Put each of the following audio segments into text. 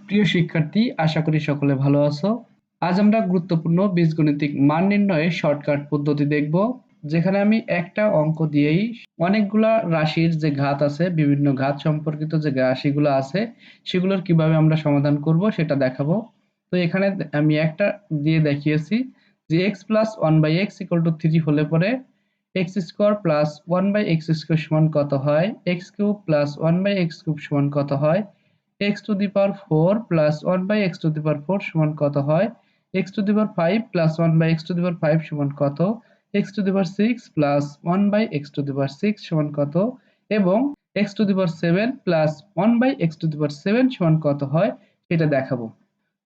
প্রিয় শিক্ষার্থী, আশা করি সকলে ভালো আছো। আজ আমরা গুরুত্বপূর্ণ বীজগণিতিক মান নির্ণয়ের শর্টকাট পদ্ধতি দেখব, যেখানে আমি একটা অঙ্ক দিয়েই অনেকগুলা রাশির যে ঘাত আছে, বিভিন্ন ঘাত সম্পর্কিত যে রাশিগুলো আছে সেগুলোর কিভাবে আমরা সমাধান করব সেটা দেখাবো। তো এখানে আমি একটা দিয়ে দেখিয়েছি যে x প্লাস 1/x = 3 হলে পরে x square plus 1/x square সমান কত হয়, x cube plus 1/x cube সমান কত হয়, x to the power 4 plus 1 by x to the power 4 সমান কত হয়, x to the power 5 plus 1 by x to the power 5 সমান কত, x to the power 6 plus 1 by x to the power 6 সমান কত, এবং x to the power 7 plus 1 by x to the power 7 সমান কত হয় সেটা দেখাবো।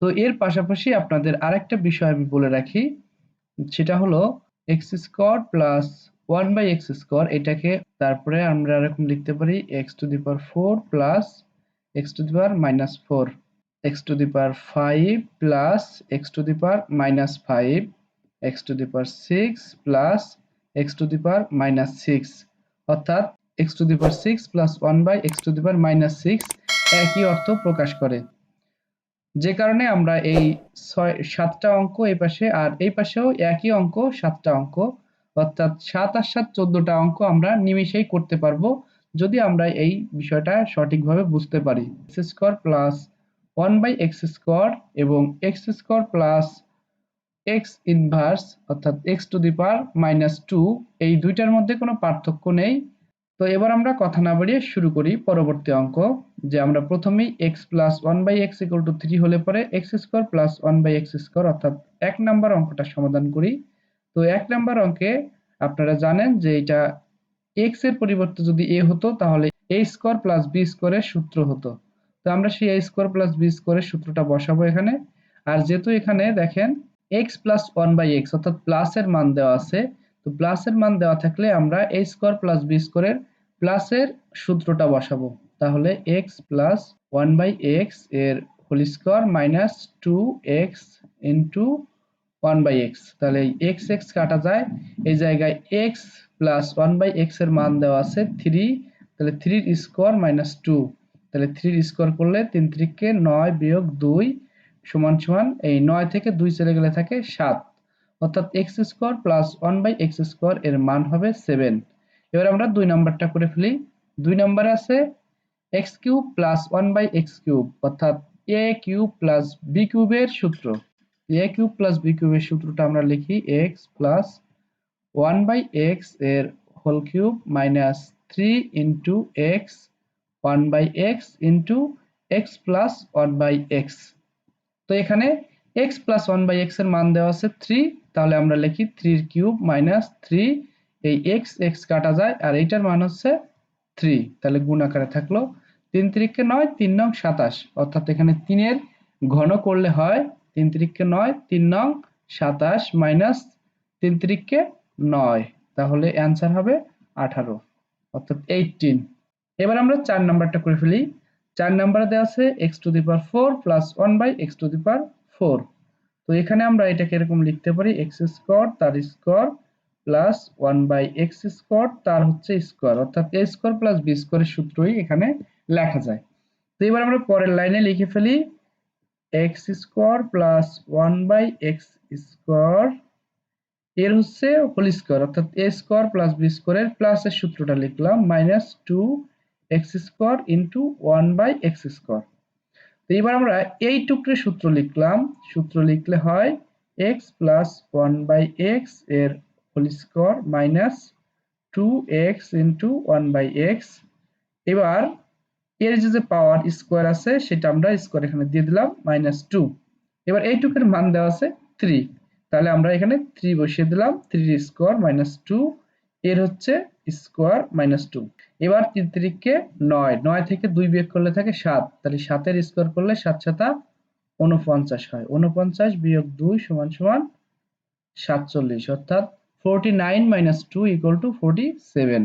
তো এর পাশাপাশি আপনাদের আরেকটা বিষয় আমি বলে রাখি, সেটা হলো x square plus 1 by x square, এটাকে তারপরে আমরা এরকম লিখতে পারি x to the power 4 plus x to the power minus 4, x to the power 5 plus x to the power minus 5, x to the power 6 plus x to the power minus 6, অর্থাৎ x to the power 6 plus 1 by x to the power minus 6 একই অর্থ প্রকাশ করে। যে কারণে আমরা এই 7টা অঙ্ক এই পাশে আর এই পাশেও একই অঙ্ক 7টা অঙ্ক, অর্থাৎ 7 আর 7 14টা অঙ্ক আমরা নিমেষেই করতে পারবো যদি আমরা এই বিষয়টা সঠিকভাবে বুঝতে পারি। x square plus 1 by x square এবং x square plus x inverse অর্থাৎ x টু দি পাওয়ার -2, এই দুইটার মধ্যে কোনো পার্থক্য নেই। তো এবার আমরা কথা না বাড়িয়ে শুরু করি পরবর্তী অঙ্ক, যে আমরা প্রথমেই x প্লাস 1/x = 3 হলে পরে x square plus 1/x square অর্থাৎ 1 নাম্বার অঙ্কটা সমাধান করি। তো 1 নাম্বার অঙ্কে আপনারা জানেন যে এটা x এর পরিবর্তে যদি a হতো তাহলে a স্কয়ার প্লাস b স্কয়ারের সূত্র হতো। তো আমরা সেই a স্কয়ার প্লাস b স্কয়ারের সূত্রটা বসাবো এখানে। আর যেহেতু এখানে দেখেন x প্লাস 1/x অর্থাৎ প্লাসের মান দেওয়া আছে, তো প্লাসের মান দেওয়া থাকলে আমরা a স্কয়ার প্লাস b স্কয়ারের প্লাসের সূত্রটা বসাবো। তাহলে x প্লাস 1/x এর whole square minus 2x into 1/x, তাহলে এই x x কাটা যায়, এই জায়গায় x প্লাস 1/x এর মান দেওয়া আছে 3, তাহলে 3 এর স্কয়ার মাইনাস 2, তাহলে 3 এর স্কয়ার করলে 3 3 9 বিয়োগ 2 সমান সমান এই 9 থেকে 2 চলে গেলে থাকে 7, অর্থাৎ x square plus 1/x square এর মান হবে 7। এবার আমরা 2 নাম্বারটা করে ফেলি। 2 নম্বরে আছে x cube plus 1/x cube অর্থাৎ a কিউব প্লাস b কিউবের সূত্র। a কিউব প্লাস b কিউবের সূত্রটা আমরা লিখি x প্লাস 1/x এর whole cube minus 3 into x 1/x into x plus 1/x। তো এখানে x প্লাস 1/x এর মান দেওয়া আছে 3, তাহলে আমরা লিখি 3 এর কিউব মাইনাস 3, এই x x কাটা যায় আর এইটার মান হচ্ছে 3, তাহলে গুণ আকারে থাকলো 3 3 9 3 নং 27, অর্থাৎ এখানে 3 এর ঘন করলে হয় 3 3 9 3 নং 27 মাইনাস 3 3 9, তাহলে অ্যানসার হবে 18 অর্থাৎ 18। এবার আমরা 4 নাম্বারটা করে ফেলি। 4 নাম্বারে দেওয়া আছে x to the power 4 plus 1/x to the power 4। তো এখানে আমরা এটাকে এরকম লিখতে পারি x স্কয়ার তার স্কয়ার প্লাস 1/x স্কয়ার তার হচ্ছে স্কয়ার, অর্থাৎ a স্কয়ার প্লাস b স্কয়ারের সূত্রই এখানে লেখা যায়। তো এবার আমরা পরের লাইনে লিখে ফেলি x square plus 1/x square এর হচ্ছে হোল স্কয়ার, অর্থাৎ a স্কয়ার প্লাস b স্কয়ারের প্লাসের সূত্রটা লিখলাম minus 2x square into 1/x square. তো এবার আমরা এই টুকরো সূত্র লিখলাম, সূত্র লিখলে হয় x প্লাস 1/x এর whole square minus 2x into 1/x। এবার এর যে পাওয়ার স্কয়ার আছে সেটা আমরা স্কয়ার এখানে দিয়ে দিলাম মাইনাস 2। এবার এইটুকুর মান দেওয়া আছে 3, তাহলে আমরা এখানে 3 বসিয়ে দিলাম, 3 এর স্কয়ার মাইনাস 2 এর হচ্ছে স্কয়ার মাইনাস 2। এবার 3 3 9, 9 থেকে 2 বিয়োগ করলে থাকে 7, তাহলে 7 এর স্কয়ার করলে 7 7 49 হয়, 49 বিয়োগ 2 সমান সমান 47, অর্থাৎ 49 minus 2 equal to 47,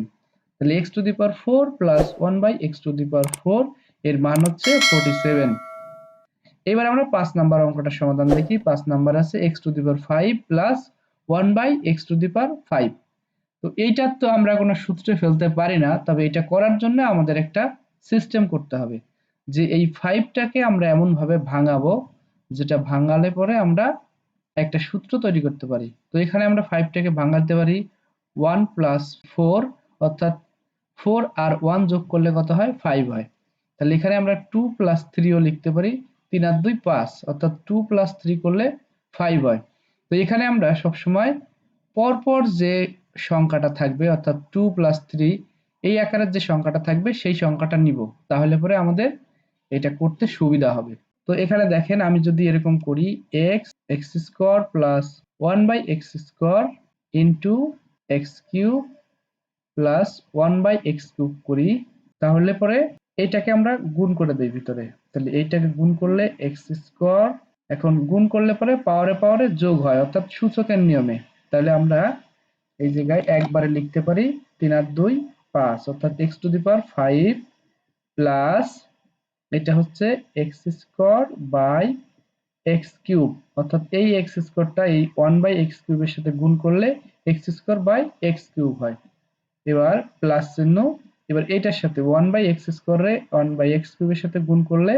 তাহলে x to the power 4 plus 1/x to the power 4 এর মান হচ্ছে 47। এবার আমরা 5 নাম্বার অঙ্কটা সমাধান দেখি। 5 নাম্বার আছে x to the power 5 plus 1/x to the power 5। তো এইটার তো আমরা কোনো সূত্রে ফেলতে পারি না, তবে এটা করার জন্য আমাদের একটা সিস্টেম করতে হবে। যে এই 5টাকে আমরা এমন ভাবে ভাঙাবো যেটা ভাঙালে পরে আমরা একটা সূত্র তৈরি করতে পারি। তো এখানে আমরা 5টাকে ভাঙাতে পারি 1 প্লাস 4, অর্থাৎ 4 আর 1 যোগ করলে কত হয়? 5 হয়। তাহলে এখানে আমরা 2 প্লাস 3ও লিখতে পারি, 3 আর 2 5, অর্থাৎ 2 প্লাস 3 করলে 5 হয়। তো এখানে আমরা সবসময় পরপর যে সংখ্যাটা থাকবে, অর্থাৎ 2 প্লাস 3 এই আকারের যে সংখ্যাটা থাকবে সেই সংখ্যাটা নিব, তাহলে পরে আমাদের এটা করতে সুবিধা হবে। তো এখানে দেখেন আমি যদি এরকম করি x square plus 1 by x square into x cube plus 1 by x cube করি, তাহলে পরে এইটাকে আমরা গুণ করে দেই ভিতরে। তাহলে এইটাকে গুণ করলে এক্স স্কয়ার, এখন গুণ করলে পরে পাওয়ারে পাওয়ারে যোগ হয়, অর্থাৎ সূচকের নিয়মে। তাহলে আমরা এই জায়গায় একবারে লিখতে পারি 3 আর 2 5, অর্থাৎ x to the power 5 plus এটা হচ্ছে x square by x cube, অর্থাৎ এই এক্স স্কয়ারটা এই 1 বাই এক্স কিউবের সাথে গুণ করলে x square by x cube হয়। এবার প্লাস চিহ্ন, এবার এটার সাথে 1 বাই এক্স স্কয়ারে 1 বাই এক্স কিউবের সাথে গুণ করলে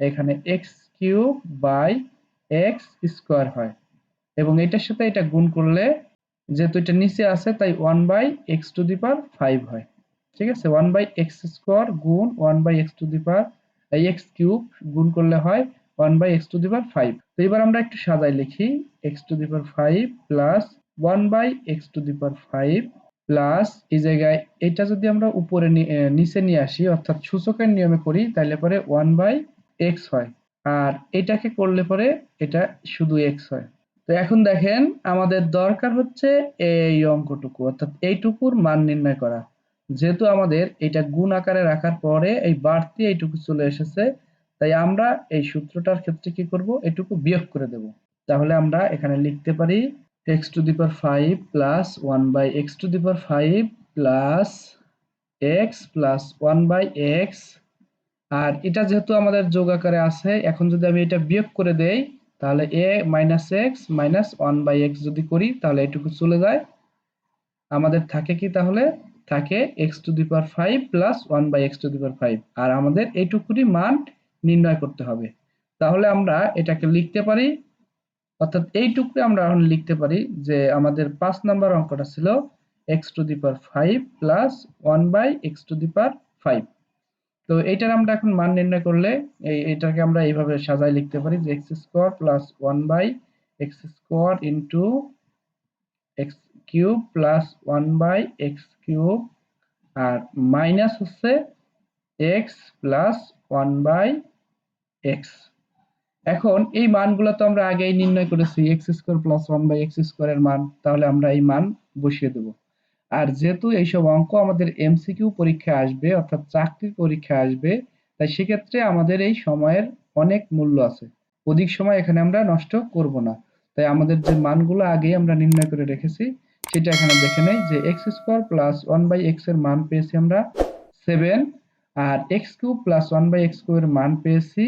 এখানে x cube by x square হয়, এবং এটার সাথে এটা গুণ করলে যেহেতু এটা নিচে আছে তাই 1 by x to the power 5 হয়। ঠিক আছে, 1 বাই এক্স স্কয়ার গুণ 1 by x to the power x cube গুণ করলে হয় 1 by x to the power 5। তো এবার আমরা একটু সাজাই লিখি x to the power 5 plus 1 by x to the power 5 plus এই জায়গায় এটা যদি আমরা উপরে নিচে নিয়ে আসি, অর্থাৎ সূচকের নিয়মে করি, তাহলে পরে 1 বাই এক্স হয়, আর এটাকে করলে পরে এটা শুধু এক্স হয়। তো এখন দেখেন আমাদের দরকার হচ্ছে এই অঙ্কটুকু, অর্থাৎ এইটুকুর মান নির্ণয় করা। যেহেতু আমাদের এটা গুণ আকারে রাখার পরে এই বাড়তি এইটুকু চলে এসেছে, তাই আমরা এই সূত্রটার ক্ষেত্রে কি করব? এটুকু বিয়োগ করে দেব। তাহলে আমরা এখানে লিখতে পারি x to the power 5 plus 1 by x to the power 5 plus x plus 1 by x, আর এটা যেহেতু আমাদের যোগ আকারে আছে, এখন যদি আমি এটা বিয়োগ করে দেই তাহলে a minus x minus 1 by x যদি করি তাহলে এটুকু চলে যায়, আমাদের থাকে কি? তাহলে থাকে x to the power 5 plus 1 by x to the power 5, আর আমাদের এইটুকুরই মান নির্ণয় করতে হবে। তাহলে আমরা এটাকে লিখতে পারি, অর্থাৎ এইটুকু আমরা এখন লিখতে পারি যে আমাদের 5 নাম্বার অঙ্কটা ছিল x to the power 5 plus 1 by x to the power 5। তো এইটার আমরা এখন মান নির্ণয় করলে এটাকে আমরা এইভাবে সাজায় লিখতে পারি যে x square plus 1 by x square into x cube plus 1 by x cube, আর মাইনাস হচ্ছে এক্স প্লাস 1 বাই এক্স। এখন এই মানগুলো তো আমরা আগেই নির্ণয় করেছি, x square plus 1 by x স্কোয়ারের মান, তাহলে আমরা এই মান বসিয়ে দেব। আর যেহেতু এইসব অঙ্ক আমাদের এমসিকিউ পরীক্ষায় আসবে, অর্থাৎ চাকরির পরীক্ষায় আসবে, তাই সেক্ষেত্রে আমাদের এই সময়ের অনেক মূল্য আছে, অধিক সময় এখানে আমরা নষ্ট করব না। তাই আমাদের যে মানগুলো আগেই আমরা নির্ণয় করে রেখেছি সেটা এখানে দেখে নেই যে x square plus 1 by x এর মান পেয়েছি আমরা 7, আর x cube plus 1 by x cube এর মান পেয়েছি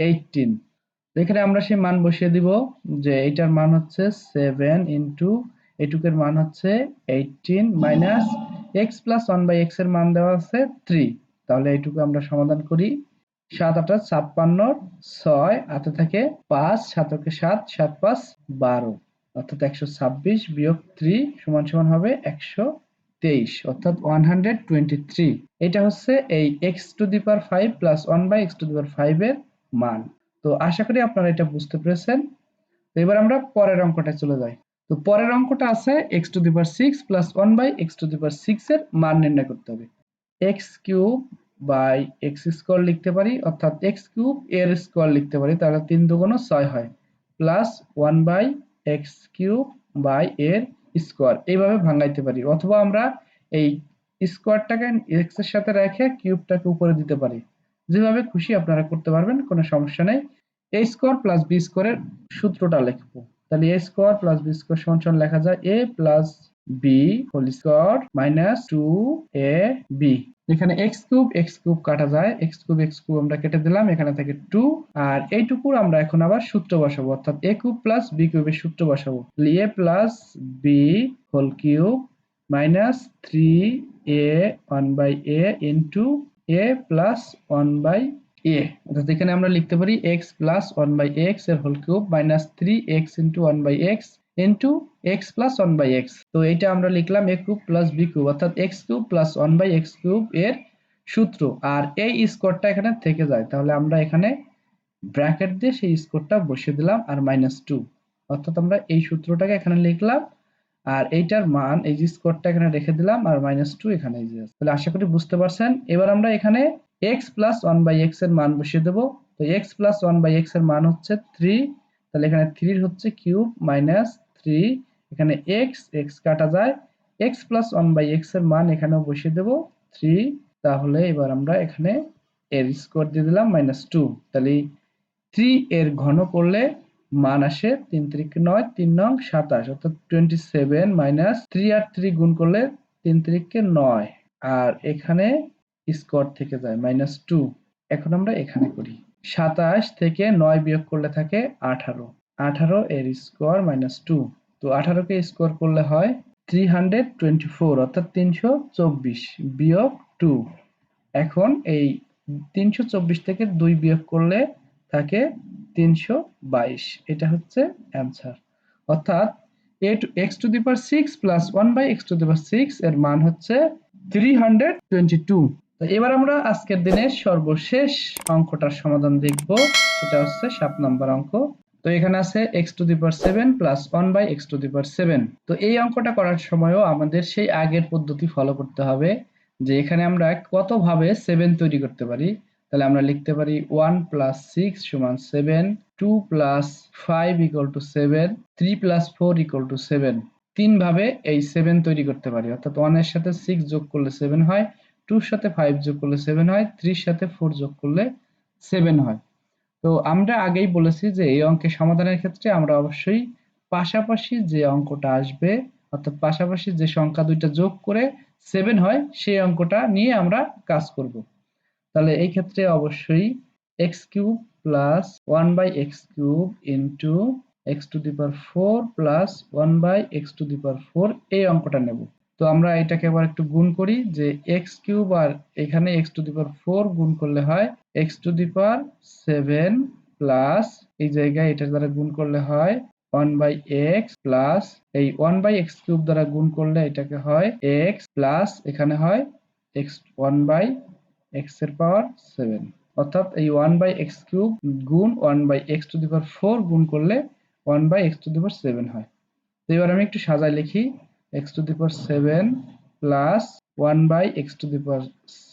18। এখানে আমরা সেই মান বসিয়ে দিব যে এইটার মান হচ্ছে 7 ইন্টু এইটুকের মান হচ্ছে 18 minus x plus 1 by x এর মান দেওয়া আছে 3। তাহলে এইটুকু আমরা সমাধান করি, 7 8 56, 6 হাতে থাকে 5, 7 কে 7, 7 5 12, অর্থাৎ 126 বিয়োগ 3 সমান সমান হবে 123, অর্থাৎ 123। এটা হচ্ছে এই x to the power 5 plus 1 by x to the power 5 এর মান। তো আশা করি আপনারা এটা বুঝতে পেরেছেন। তো এবার আমরা পরের অঙ্কটা চলে যাই। তো পরের অঙ্কটা আছে x to the power 6 plus 1 by x to the power 6 এর মান নির্ণয় করতে হবে। x cube by x square লিখতে পারি, অর্থাৎ x কিউব এর স্কয়ার লিখতে পারি, তাহলে 3 দুগুণ 6 হয়, plus 1 by x cube by এর স্কয়ার এইভাবে ভাঙাইতে পারি, অথবা আমরা এই স্কয়ারটাকে x এর সাথে রেখে কিউবটাকে উপরে দিতে পারি, যেভাবে খুশি আপনারা করতে পারবেন, কোনো সমস্যা নেই। a স্কয়ার প্লাস b স্কয়ারের সূত্রটা লিখবো, তাহলে a square plus b square সমান সমান লেখা যায় a plus b whole square minus 2ab। এখানে x কিউব কাটা যায়, x কিউব আমরা কেটে দিলাম, এখানে থাকে 2, আর এইটুকুর আমরা এখন আবার সূত্র বসাবো, অর্থাৎ a কিউব প্লাস b কিউবের সূত্র বসাবো, a plus b whole cube minus 3a 1 by a into a plus 1 by a, অর্থাৎ এখানে আমরা লিখতে পারি x প্লাস 1/x এর whole cube minus 3x into 1/x into x plus 1/x। তো এটা আমরা লিখলাম a cube plus b cube, অর্থাৎ x cube plus 1/x cube এর সূত্র। আর এই স্কোয়ারটা এখানে থেকে যায়, তাহলে আমরা এখানে ব্র্যাকেট দিয়ে সেই স্কোয়ারটা বসিয়ে দিলাম আর -2, অর্থাৎ আমরা এই সূত্রটাকে এখানে লিখলাম আর এইটার মান এই যে স্কোয়ারটা এখানে রেখে দিলাম আর -2 এখানে এই যে। তাহলে আশা করি বুঝতে পারছেন। এবার আমরা এখানে x প্লাস 1/x এর মান বসিয়ে দেব। তো x প্লাস 1/x এর মান হচ্ছে 3, তাহলে এখানে 3 হচ্ছে কিউব মাইনাস 3, এখানে x কাটা যায়, x প্লাস 1/x এর মান এখানেও বসিয়ে দেব 3। তাহলে এবার আমরা এখানে এর স্কোয়ার দিয়ে দিলাম -2। তাহলে 3 এর ঘন করলে মান আসে 3 3 9, 3 নং 27, অর্থাৎ 27 মাইনাস 3 আর 3 গুণ করলে 3 3 9, আর এখানে স্কোয়ার থেকে যায় -2। এখন আমরা এখানে করি 27 থেকে 9 বিয়োগ করলে থাকে 18, 18 এর স্কোয়ার -2। তো 18 কে স্কোয়ার করলে হয় 324, অর্থাৎ 324 বিয়োগ 2। এখন এই 324 থেকে 2 বিয়োগ করলে থাকে 322, এটা হচ্ছে অ্যান্সার। অর্থাৎ x to the power 6 plus 1/x to the power 6 এর মান হচ্ছে 322। তো এবার আমরা আজকের দিনের সর্বশেষ অঙ্কটার সমাধান দেখব, সেটা হচ্ছে 7 নম্বর অঙ্ক। তো এখানে আছে x to the power 7 plus 1/x to the power 7। তো এই অঙ্কটা করার সময়ও আমাদের সেই আগের পদ্ধতি ফলো করতে হবে, যে এখানে আমরা কতভাবে 7 তৈরি করতে পারি। তাহলে আমরা লিখতে পারি 1 প্লাস 6 সমান 7, 2 plus 5 equal to 7, 3 plus 4 equal to 7। 3 ভাবে এই 7 তৈরি করতে পারি, অর্থাৎ 1 এর সাথে 6 যোগ করলে 7 হয়, 2 এর সাথে 5 যোগ করলে 7 হয়, 3 এর সাথে 4 যোগ করলে 7 হয়। তো আমরা আগেই বলেছি যে এই অঙ্কের সমাধানের ক্ষেত্রে আমরা অবশ্যই পাশাপাশি যে অঙ্কটা আসবে, অর্থাৎ পাশাপাশি যে সংখ্যা দুইটা যোগ করে 7 হয় সেই অঙ্কটা নিয়ে আমরা কাজ করব। তাহলে এই ক্ষেত্রে অবশ্যই x cube plus 1/x cube into x to the power 4 plus 1/x to the power 4 এই অঙ্কটা নেব। তো আমরা এটাকে আবার একটু গুণ করি, যে x কিউব আর এখানে x টু দি পাওয়ার 4 গুণ করলে হয় x to the power 7 plus এই জায়গায় এটার দ্বারা গুণ করলে হয় 1/x প্লাস এই 1/x কিউব দ্বারা গুণ করলে এটাকে হয় x প্লাস এখানে হয় x 1/x এর পাওয়ার 7, অর্থাৎ এই 1/x কিউব গুণ 1/x টু দি পাওয়ার 4 গুণ করলে 1/x টু দি পাওয়ার 7 হয়। তো এবার আমি একটু সাজাই লিখি x to the power 7 plus 1/x to the power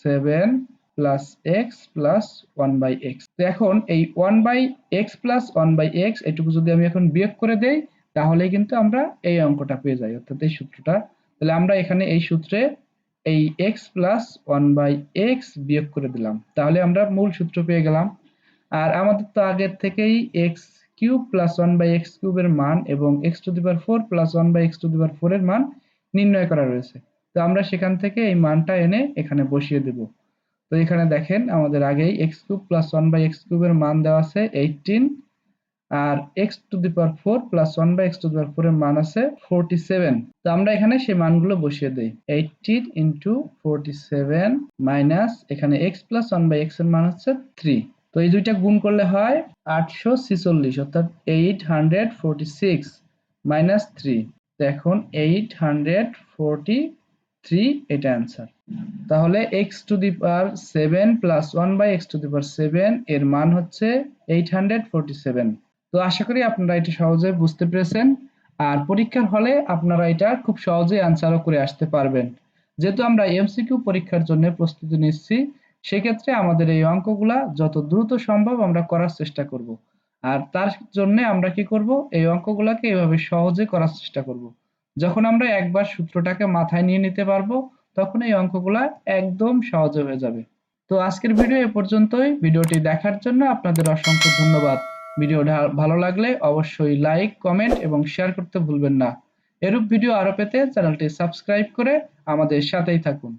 7 plus x plus 1/x। তো এখন এই 1/x প্লাস 1/x এটুকু যদি আমি এখন বিয়োগ করে দেই, তাহলে কিন্তু আমরা এই অঙ্কটা পেয়ে যাই, অর্থাৎ এই সূত্রটা। তাহলে আমরা এখানে এই সূত্রে এই x প্লাস 1/x বিয়োগ করে দিলাম, তাহলে আমরা মূল সূত্র পেয়ে গেলাম। আর আমাদের তো আগের থেকেই x কিউব প্লাস 1/x কিউবের মান এবং x to the power 4 plus 1/x to the power 4 এর মান নির্ণয় করা রয়েছে। তো আমরা সেখান থেকে এই মানটা এনে এখানে বসিয়ে দেব। তো এখানে দেখেন আমাদের আগেই x কিউব প্লাস 1/x কিউবের মান দেওয়া আছে 18, আর x to the power 4 plus 1/x to the power 4 এর মান আছে 47। তো আমরা এখানে সেই মানগুলো বসিয়ে দেই, 18 ইন্টু 47 মাইনাস এখানে x প্লাস 1/x এর মান হচ্ছে 3। তো এই দুইটা গুণ করলে হয় 846, অর্থাৎ 846 মাইনাস 3। তো এখন 843 এটা অ্যান্সার। তাহলে x to the power 7 plus 1/x to the power 7 এর মান হচ্ছে 847। তো আশা করি আপনারা এটা সহজে বুঝতে পেরেছেন, আর পরীক্ষার হলে আপনারা এটা খুব সহজেই অ্যান্সারও করে আসতে পারবেন। যেহেতু আমরা এমসিকিউ পরীক্ষার জন্য প্রস্তুতি নিচ্ছি, সেক্ষেত্রে আমাদের এই অঙ্কগুলা যত দ্রুত সম্ভব আমরা করার চেষ্টা করব। আর তার জন্য আমরা কি করব, এই অঙ্কগুলাকে এভাবে সহজে করার চেষ্টা করব। যখন আমরা একবার সূত্রটাকে মাথায় নিয়ে নিতে পারবো, তখন এই অঙ্কগুলা একদম সহজে হয়ে যাবে। তো আজকের ভিডিও এ পর্যন্তই। ভিডিওটি দেখার জন্য আপনাদের অসংখ্য ধন্যবাদ। ভিডিওটা ভালো লাগলে অবশ্যই লাইক, কমেন্ট এবং শেয়ার করতে ভুলবেন না। এরূপ ভিডিও আরো পেতে চ্যানেলটি সাবস্ক্রাইব করে আমাদের সাথেই থাকুন।